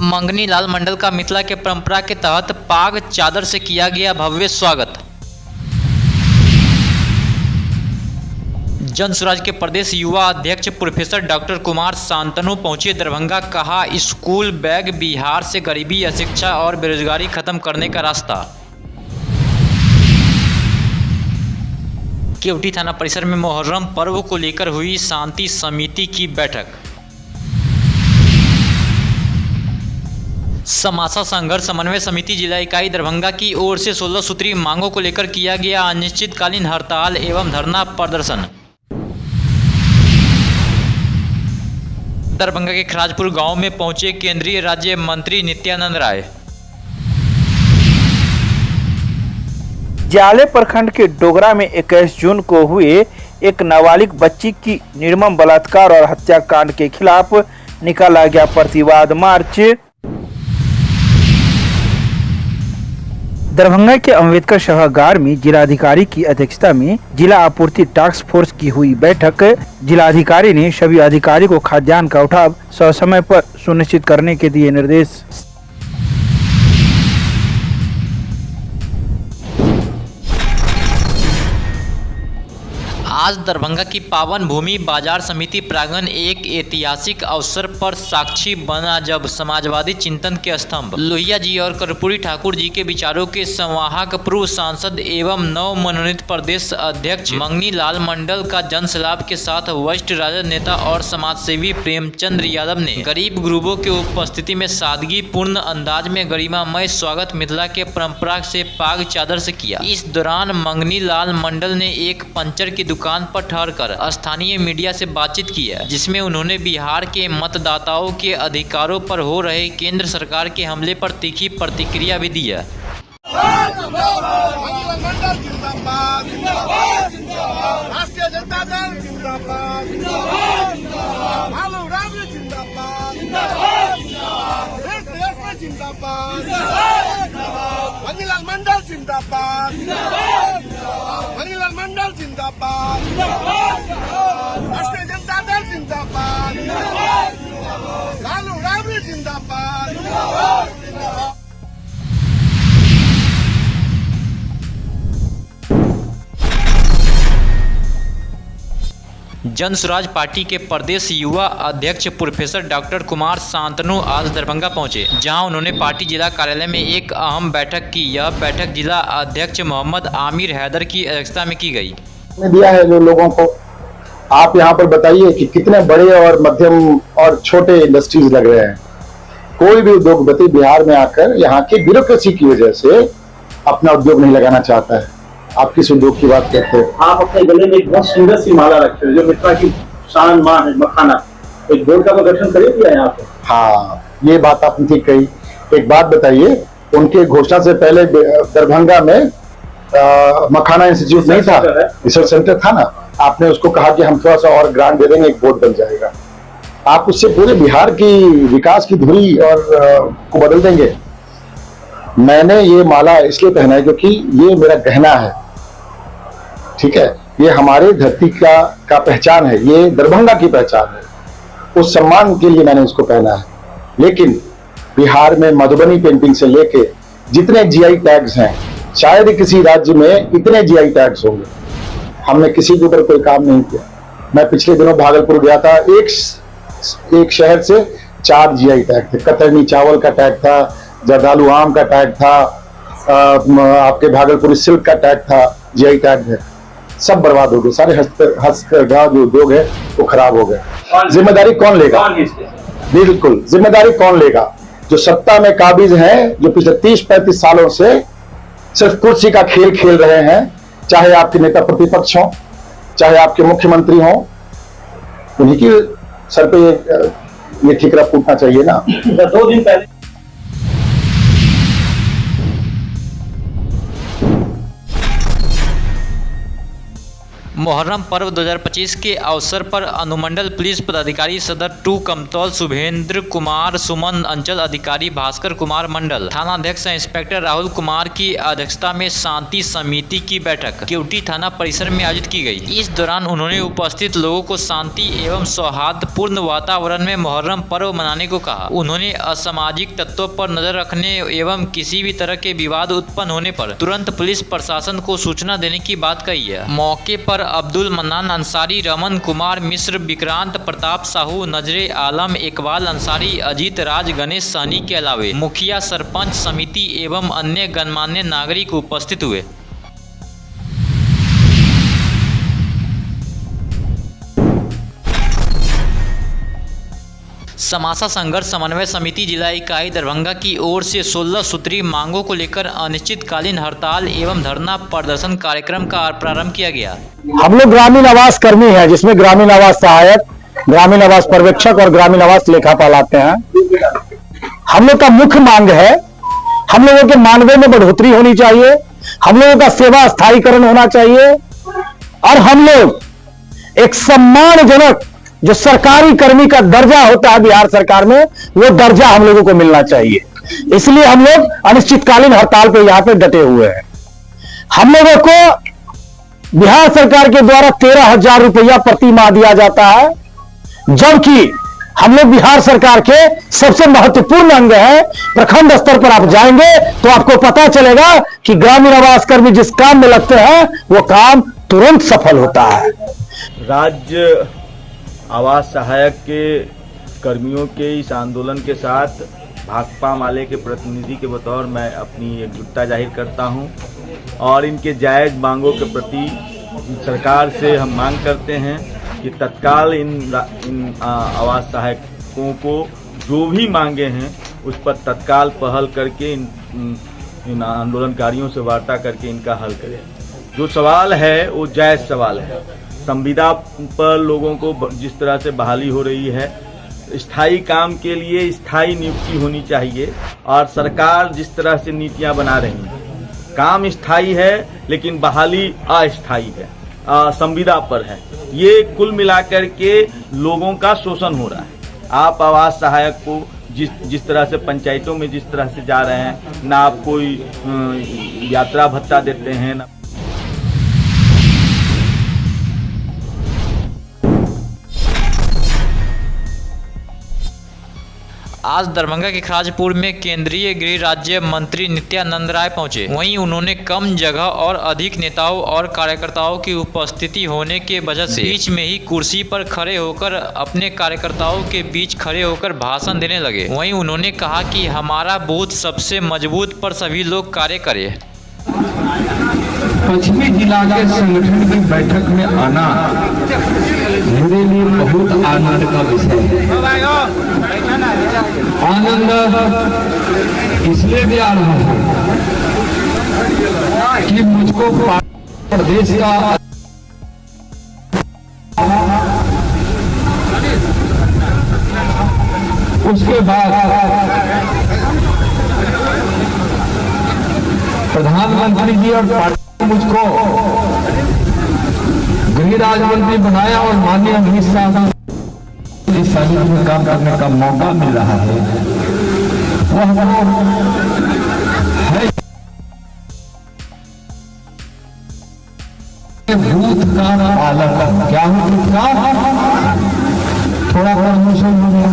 मंगनी लाल मंडल का मिथिला के परंपरा के तहत पाग चादर से किया गया भव्य स्वागत। जन स्वराज के प्रदेश युवा अध्यक्ष प्रोफेसर डॉक्टर कुमार शांतनु पहुंचे दरभंगा। कहा, स्कूल बैग बिहार से गरीबी, अशिक्षा और बेरोजगारी खत्म करने का रास्ता। केवटी थाना परिसर में मुहर्रम पर्व को लेकर हुई शांति समिति की बैठक। समासा संघर्ष समन्वय समिति जिला इकाई दरभंगा की ओर से 16 सूत्री मांगों को लेकर किया गया अनिश्चितकालीन हड़ताल एवं धरना प्रदर्शन। दरभंगा के खराजपुर गांव में पहुंचे केंद्रीय राज्य मंत्री नित्यानंद राय। जाले प्रखंड के डोगरा में 21 जून को हुए एक नाबालिग बच्ची की निर्मम बलात्कार और हत्याकांड के खिलाफ निकाला गया प्रतिवाद मार्च। दरभंगा के अम्बेडकर सभागार में जिलाधिकारी की अध्यक्षता में जिला आपूर्ति टास्क फोर्स की हुई बैठक। जिलाधिकारी ने सभी अधिकारियों को खाद्यान्न का उठाव ससमय पर सुनिश्चित करने के दिए निर्देश। आज दरभंगा की पावन भूमि बाजार समिति प्रांगण एक ऐतिहासिक अवसर पर साक्षी बना जब समाजवादी चिंतन के स्तंभ लोहिया जी और कर्पूरी ठाकुर जी के विचारों के संवाहक पूर्व सांसद एवं नव मनोनीत प्रदेश अध्यक्ष मंगनी लाल मंडल का जनसलाभ के साथ वरिष्ठ राजद नेता और समाजसेवी प्रेमचंद्र यादव ने गरीब गुरुबों की उपस्थिति में सादगी पूर्ण अंदाज में गरिमामय स्वागत मिथिला के परंपरा से पाग चादर से किया। इस दौरान मंगनी लाल मंडल ने एक पंचर की दुकान पर ठहरकर स्थानीय मीडिया से बातचीत की है, जिसमें उन्होंने बिहार के मतदाताओं के अधिकारों पर हो रहे केंद्र सरकार के हमले पर तीखी प्रतिक्रिया भी दी है। मंगनीलाल मंडल जिंदाबाद, मंगनीलाल मंडल जिंदाबाद, राष्ट्रीय जनता दल जिंदाबाद, लालू राबड़ी जिंदाबाद। जन स्वराज पार्टी के प्रदेश युवा अध्यक्ष प्रोफेसर डॉक्टर कुमार शांतनु आज दरभंगा पहुंचे, जहां उन्होंने पार्टी जिला कार्यालय में एक अहम बैठक की। यह बैठक जिला अध्यक्ष मोहम्मद आमिर हैदर की अध्यक्षता में की गई। दिया है जो लोगों को, आप यहां पर बताइए कि कितने बड़े और मध्यम और छोटे इंडस्ट्रीज लग रहे हैं। कोई भी उद्योगपति बिहार में आकर यहाँ की ब्यूरोक्रेसी की वजह से अपना उद्योग नहीं लगाना चाहता है। आप किस उद्योग की बात करते हैं? आप अपने गले में एक बहुत सुंदर सी माला रखे हो जो मिथिला की शान मां है, मखाना। एक बोर्ड का गठन करिए दिया यहाँ पे। हाँ, ये बात आपने ठीक कही। एक बात बताइए, उनके घोषणा से पहले दरभंगा में मखाना इंस्टीट्यूट नहीं था, रिसर्च सेंटर था ना। आपने उसको कहा कि हम थोड़ा सा और ग्रांट दे देंगे, एक बोर्ड बन जाएगा। आप उससे पूरे बिहार की विकास की धुरी और को बदल देंगे। मैंने ये माला इसलिए पहना है क्योंकि ये मेरा गहना है, ठीक है। ये हमारे धरती का पहचान है, ये दरभंगा की पहचान है। उस सम्मान के लिए मैंने इसको पहना है। लेकिन बिहार में मधुबनी पेंटिंग से लेके जितने जीआई टैग्स हैं, शायद ही किसी राज्य में इतने जीआई टैग्स होंगे। हमने किसी के ऊपर कोई काम नहीं किया। मैं पिछले दिनों भागलपुर गया था, एक शहर से 4 जीआई टैग थे। कतरनी चावल का टैग था, जर्दालू आम का टैग था, आपके भागलपुरी सिल्क का टैग था, जीआई टैग है। सब बर्बाद हो गए। सारे हस्तकरघा जो उद्योग है वो खराब हो गए। जिम्मेदारी कौन लेगा? बिल्कुल, जिम्मेदारी कौन लेगा? जो सत्ता में काबिज हैं, जो पिछले 30-35 सालों से सिर्फ कुर्सी का खेल खेल रहे हैं, चाहे आपके नेता प्रतिपक्ष हो, चाहे आपके मुख्यमंत्री हो, उन्हीं की सर पे ये ठिकरा फूटना चाहिए ना। 2 दिन पहले मुहर्रम पर्व 2025 के अवसर पर अनुमंडल पुलिस पदाधिकारी सदर 2 कमतौल शुभेंद्र कुमार, सुमन अंचल अधिकारी भास्कर कुमार मंडल, थाना अध्यक्ष इंस्पेक्टर राहुल कुमार की अध्यक्षता में शांति समिति की बैठक केवटी थाना परिसर में आयोजित की गई। इस दौरान उन्होंने उपस्थित लोगों को शांति एवं सौहार्दपूर्ण वातावरण में मुहर्रम पर्व मनाने को कहा। उन्होंने असामाजिक तत्वों पर नजर रखने एवं किसी भी तरह के विवाद उत्पन्न होने पर तुरंत पुलिस प्रशासन को सूचना देने की बात कही है। मौके पर अब्दुल मन्नान अंसारी, रमन कुमार मिश्र, विक्रांत प्रताप साहू, नजरे आलम, इकबाल अंसारी, अजीत राज, गणेश सहनी के अलावे मुखिया, सरपंच समिति एवं अन्य गणमान्य नागरिक उपस्थित हुए। समासा संघर्ष समन्वय समिति जिला इकाई दरभंगा की ओर से 16 सूत्री मांगों को लेकर अनिश्चितकालीन हड़ताल एवं धरना प्रदर्शन कार्यक्रम का प्रारंभ किया गया। हम लोग ग्रामीण आवास कर्मी हैं, जिसमें ग्रामीण आवास सहायक, ग्रामीण आवास पर्यवेक्षक और ग्रामीण आवास लेखापाल आते हैं। हम लोग का मुख्य मांग है, हम लोगों के मानदेय में बढ़ोतरी होनी चाहिए, हम लोगों का सेवा स्थायीकरण होना चाहिए और हम लोग एक सम्मानजनक जो सरकारी कर्मी का दर्जा होता है बिहार सरकार में, वो दर्जा हम लोगों को मिलना चाहिए। इसलिए हम लोग अनिश्चितकालीन हड़ताल पे यहां पे डटे हुए हैं। हम लोगों को बिहार सरकार के द्वारा 13,000 रुपया प्रति माह दिया जाता है, जबकि हम लोग बिहार सरकार के सबसे महत्वपूर्ण अंग है। प्रखंड स्तर पर आप जाएंगे तो आपको पता चलेगा कि ग्रामीण आवास कर्मी जिस काम में लगते हैं वो काम तुरंत सफल होता है। राज्य आवास सहायक के कर्मियों के इस आंदोलन के साथ भाकपा माले के प्रतिनिधि के बतौर मैं अपनी एकजुटता जाहिर करता हूं और इनके जायज मांगों के प्रति सरकार से हम मांग करते हैं कि तत्काल इन आवास सहायकों को जो भी मांगे हैं उस पर तत्काल पहल करके इन आंदोलनकारियों से वार्ता करके इनका हल करें। जो सवाल है वो जायज सवाल है। संविदा पर लोगों को जिस तरह से बहाली हो रही है, स्थायी काम के लिए स्थायी नियुक्ति होनी चाहिए और सरकार जिस तरह से नीतियां बना रही है, काम स्थायी है लेकिन बहाली अस्थायी है, संविदा पर है। ये कुल मिलाकर के लोगों का शोषण हो रहा है। आप आवास सहायक को जिस तरह से पंचायतों में जिस तरह से जा रहे हैं, ना आप कोई यात्रा भत्ता देते हैं ना आज दरभंगा के खराजपुर में केंद्रीय गृह राज्य मंत्री नित्यानंद राय पहुंचे। वहीं उन्होंने कम जगह और अधिक नेताओं और कार्यकर्ताओं की उपस्थिति होने के वजह से बीच में ही कुर्सी पर खड़े होकर अपने कार्यकर्ताओं के बीच खड़े होकर भाषण देने लगे। वहीं उन्होंने कहा कि हमारा बूथ सबसे मजबूत पर सभी लोग कार्य करें। पश्चिमी जिला के संगठन की बैठक में आना मेरे लिए बहुत आनंद का विषय है। आनंद इसलिए भी आ रहा है कि मुझको प्रदेश का उसके बाद प्रधानमंत्री जी और पार्टी मुझको गृह राज्य मंत्री बनाया और माननीय अमित शाह इस समिति में काम करने का मौका मिल रहा है। वह है बूथ का पालन। क्या है बूथ का? थोड़ा प्रमोशन हो गया।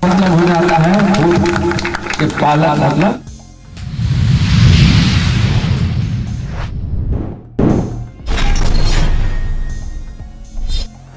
मतलब हो जाता है कि पाला मतलब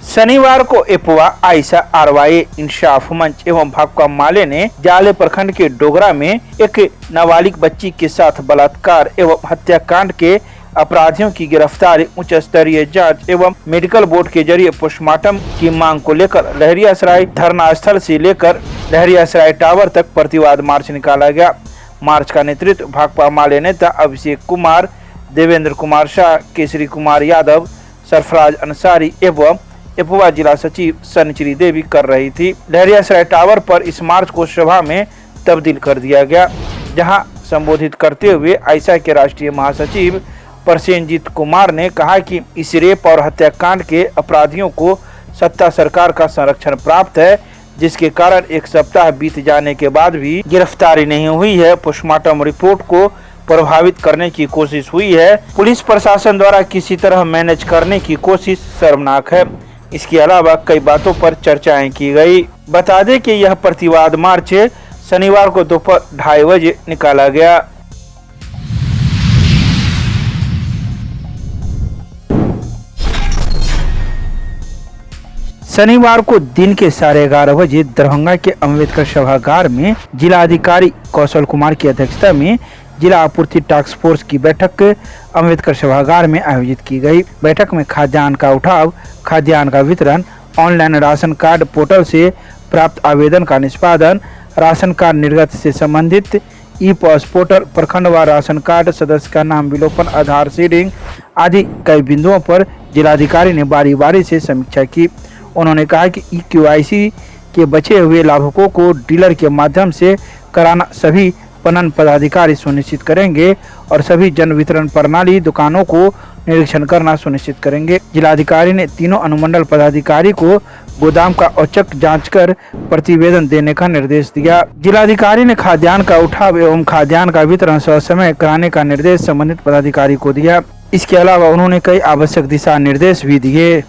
शनिवार को एपुआ, आयशा, आरवाई, इंसाफ मंच एवं भाकपा माले ने जाले प्रखंड के डोगरा में एक नाबालिग बच्ची के साथ बलात्कार एवं हत्याकांड के अपराधियों की गिरफ्तारी, उच्च स्तरीय जांच एवं मेडिकल बोर्ड के जरिए पोस्टमार्टम की मांग को लेकर लहरियासराय धरना स्थल से लेकर लहरियासराय टावर तक प्रतिवाद मार्च निकाला गया। मार्च का नेतृत्व भाकपा माले नेता अभिषेक कुमार, देवेंद्र कुमार शाह, केसरी कुमार यादव, सरफराज अंसारी एवं एपुआ जिला सचिव सनचरी देवी कर रही थी। लहरियासराय टावर पर इस मार्च को सभा में तब्दील कर दिया गया, जहां संबोधित करते हुए आइसा के राष्ट्रीय महासचिव प्रसेनजीत कुमार ने कहा कि इस रेप और हत्याकांड के अपराधियों को सत्ता सरकार का संरक्षण प्राप्त है, जिसके कारण एक सप्ताह बीत जाने के बाद भी गिरफ्तारी नहीं हुई है। पोस्टमार्टम रिपोर्ट को प्रभावित करने की कोशिश हुई है। पुलिस प्रशासन द्वारा किसी तरह मैनेज करने की कोशिश शर्मनाक है। इसके अलावा कई बातों पर चर्चाएं की गई। बता दें कि यह प्रतिवाद मार्च शनिवार को दोपहर 2:30 बजे निकाला गया। शनिवार को दिन के 11:30 बजे दरभंगा के अम्बेडकर सभागार में जिलाधिकारी कौशल कुमार की अध्यक्षता में जिला आपूर्ति टास्क फोर्स की बैठक अम्बेडकर सभागार में आयोजित की गई। बैठक में खाद्यान्न का उठाव, खाद्यान्न का वितरण, ऑनलाइन राशन कार्ड पोर्टल से प्राप्त आवेदन का निष्पादन, राशन कार्ड निर्गत से संबंधित ई-पॉस पोर्टल, प्रखंड व राशन कार्ड सदस्य का नाम विलोपन, आधार सीडिंग आदि कई बिंदुओं पर जिलाधिकारी ने बारी बारी से समीक्षा की। उन्होंने कहा कि ई-KYC के बचे हुए लाभुकों को डीलर के माध्यम से कराना सभी पणन पदाधिकारी सुनिश्चित करेंगे और सभी जन वितरण प्रणाली दुकानों को निरीक्षण करना सुनिश्चित करेंगे। जिलाधिकारी ने तीनों अनुमंडल पदाधिकारी को गोदाम का औचक जांच कर प्रतिवेदन देने का निर्देश दिया। जिलाधिकारी ने खाद्यान्न का उठाव एवं खाद्यान्न का वितरण ससमय कराने का निर्देश संबंधित पदाधिकारी को दिया। इसके अलावा उन्होंने कई आवश्यक दिशा निर्देश भी दिए।